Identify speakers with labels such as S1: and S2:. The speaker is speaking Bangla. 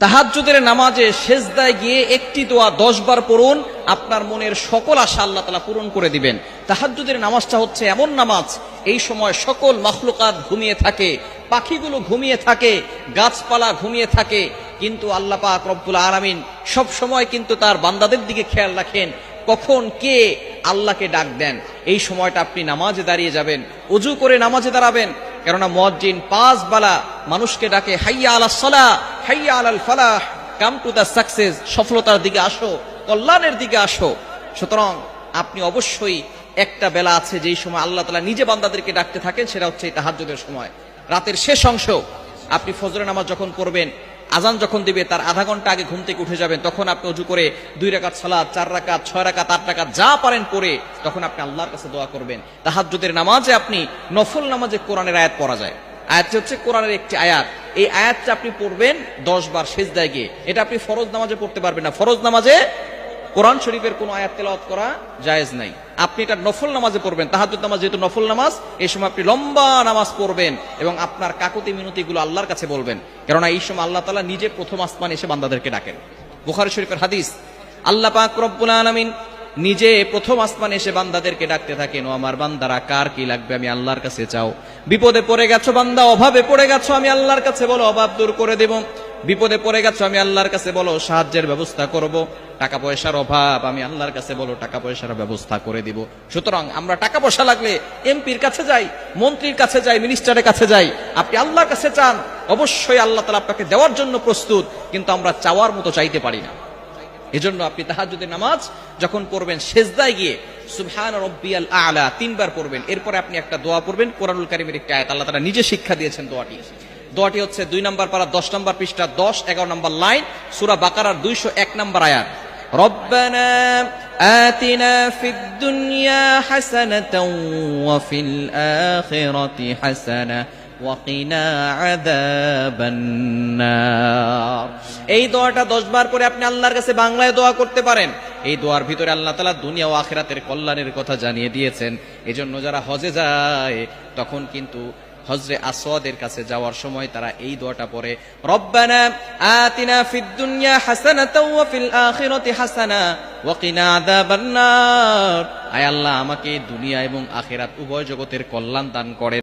S1: তাহাজ্জুদের নামাজে সেজদায় গিয়ে একটি দোয়া 10 বার পড়ুন, আপনার মনের সকল আশা আল্লাহ তাআলা পূরণ করে দিবেন। তাহাজ্জুদের নামাজটা হচ্ছে এমন নামাজ, এই সময় সকল মাখলুকাত ঘুমিয়ে থাকে, পাখিগুলো ঘুমিয়ে থাকে, গাছপালা ঘুমিয়ে থাকে, কিন্তু আল্লাহ পাক রব্বুল আলামিন সব সময় কিন্তু তার বান্দাদের দিকে খেয়াল রাখেন, কখন কে আল্লাহকে ডাক দেন। এই সময়টা আপনি নামাজে দাঁড়িয়ে যাবেন, ওযু করে নামাজে দাঁড়াবেন, কেননা মুয়াজ্জিন 5 বেলা মানুষকে ডাকে, হাইয়া আলাস সালাহ, হাইয়া আলাল ফালাহ, কাম টু দ্য সাকসেস, সফলতার দিকে আসো, কল্যাণের দিকে আসো। সুতরাং আপনি অবশ্যই একটা বেলা আছে যেই সময় আল্লাহ তাআলা নিজে বান্দাদেরকে ডাকতে থাকেন, সেটা হচ্ছে এই তাহাজ্জুদের সময়, রাতের শেষ অংশ। আপনি ফজরের নামাজ যখন পড়বেন, আজান যখন দিবে তার আধা ঘন্টা আগে ঘুম থেকে উঠে যাবেন, তখন আপনি ওযু করে 2 রাকাত সালাত, 4 রাকাত, 6 রাকাত, 8 রাকাত যা পারেন পড়ে তখন আপনি আল্লাহর কাছে দোয়া করবেন। তাহাজ্জুদের নামাজে আপনি নফল নামাজে কোরআনের আয়াত পড়া যায়, আয়াতটি হচ্ছে কোরআনের একটি আয়াত, এই আয়াতটা আপনি পড়বেন 10 বার সিজদায় গিয়ে। এটা আপনি ফরজ নামাজে পড়তে পারবেন না, ফরজ নামাজে কোরআন শরীফের কোনো আয়াত তেলাওয়াত করা জায়েজ নাই। আপনি এটা নফল নামাজে পড়বেন, তাহাজ্জুদ নামাজ যেহেতু নফল নামাজ, এই সময় আপনি লম্বা নামাজ পড়বেন এবং আপনার কাকুতি মিনতিগুলো আল্লাহর কাছে বলবেন, কেননা এই সময় আল্লাহ তাআলা নিজে প্রথম আসমানে এসে বান্দাদেরকে ডাকেন। বুখারী শরীফের হাদিস, আল্লাহ পাক রব্বুল আলামিন নিজে প্রথম আসমানে এসে বান্দাদেরকে ডাকতে থাকেন, ও আমার বান্দারা কার কি লাগবে আমি আল্লাহর কাছে চাও। বিপদে পড়ে গেছো বান্দা, অভাবে পড়ে গেছো, আমি আল্লাহর কাছে বলো, অভাব দূর করে দেব। বিপদে পড়ে গেছো, আমি আল্লাহর কাছে বলো, সাহায্যের ব্যবস্থা করব। টাকা পয়সার অভাব, আমি আল্লাহর কাছে বলো, টাকা পয়সার ব্যবস্থা করে দিব। সুতরাং আমরা টাকা পয়সা লাগলে এমপির কাছে যাই, মন্ত্রীর কাছে যাই, মিনিস্টারের কাছে যাই। আপনি আল্লাহর কাছে চান, অবশ্যই আল্লাহ তাআলা আপনাকে দেওয়ার জন্য প্রস্তুত, কিন্তু আমরা চাওয়ার মতো চাইতে পারি না। এজন্য আপনি তাহাজ্জুদের নামাজ যখন পড়বেন, সিজদায় গিয়ে সুবহান রাব্বিয়াল আ'লা 3 বার পড়বেন। এরপরে আপনি একটা দোয়া পড়বেন, কোরআনুল কারীমের একটা আয়াত, আল্লাহ তাআলা নিজে শিক্ষা দিয়েছেন দোয়াটি হচ্ছে 2 নম্বর পারা 10 নম্বর পৃষ্ঠা 10-11 নম্বর লাইন, সূরা বাকারার 201 নম্বর আয়াত। রব্বানা আতিনা ফিদ দুনিয়া হাসানাতাও ওয়া ফিল আখিরাতি হাসানা ওয়া কিনা আযাবান নার। এই দোয়াটা 10 বার করে আপনি আল্লাহর কাছে বাংলায় দোয়া করতে পারেন। এই দোয়ার ভিতরে আল্লাহ তাআলা দুনিয়া ও আখিরাতের কল্যাণের কথা জানিয়ে দিয়েছেন। এজন্য যারা হজে যায় তখন কিন্তু হজরে আসওয়াদের কাছে যাওয়ার সময় তারা এই দোয়াটা পড়ে, রব্বানা আতিনা ফিদ দুনিয়া হাসানাতাও ওয়া ফিল আখিরাতি হাসানা ওয়া কিনা আযাবান নার। আয় আল্লাহ, আমাকে দুনিয়া এবং আখিরাত উভয় জগতের কল্যাণ দান করেন।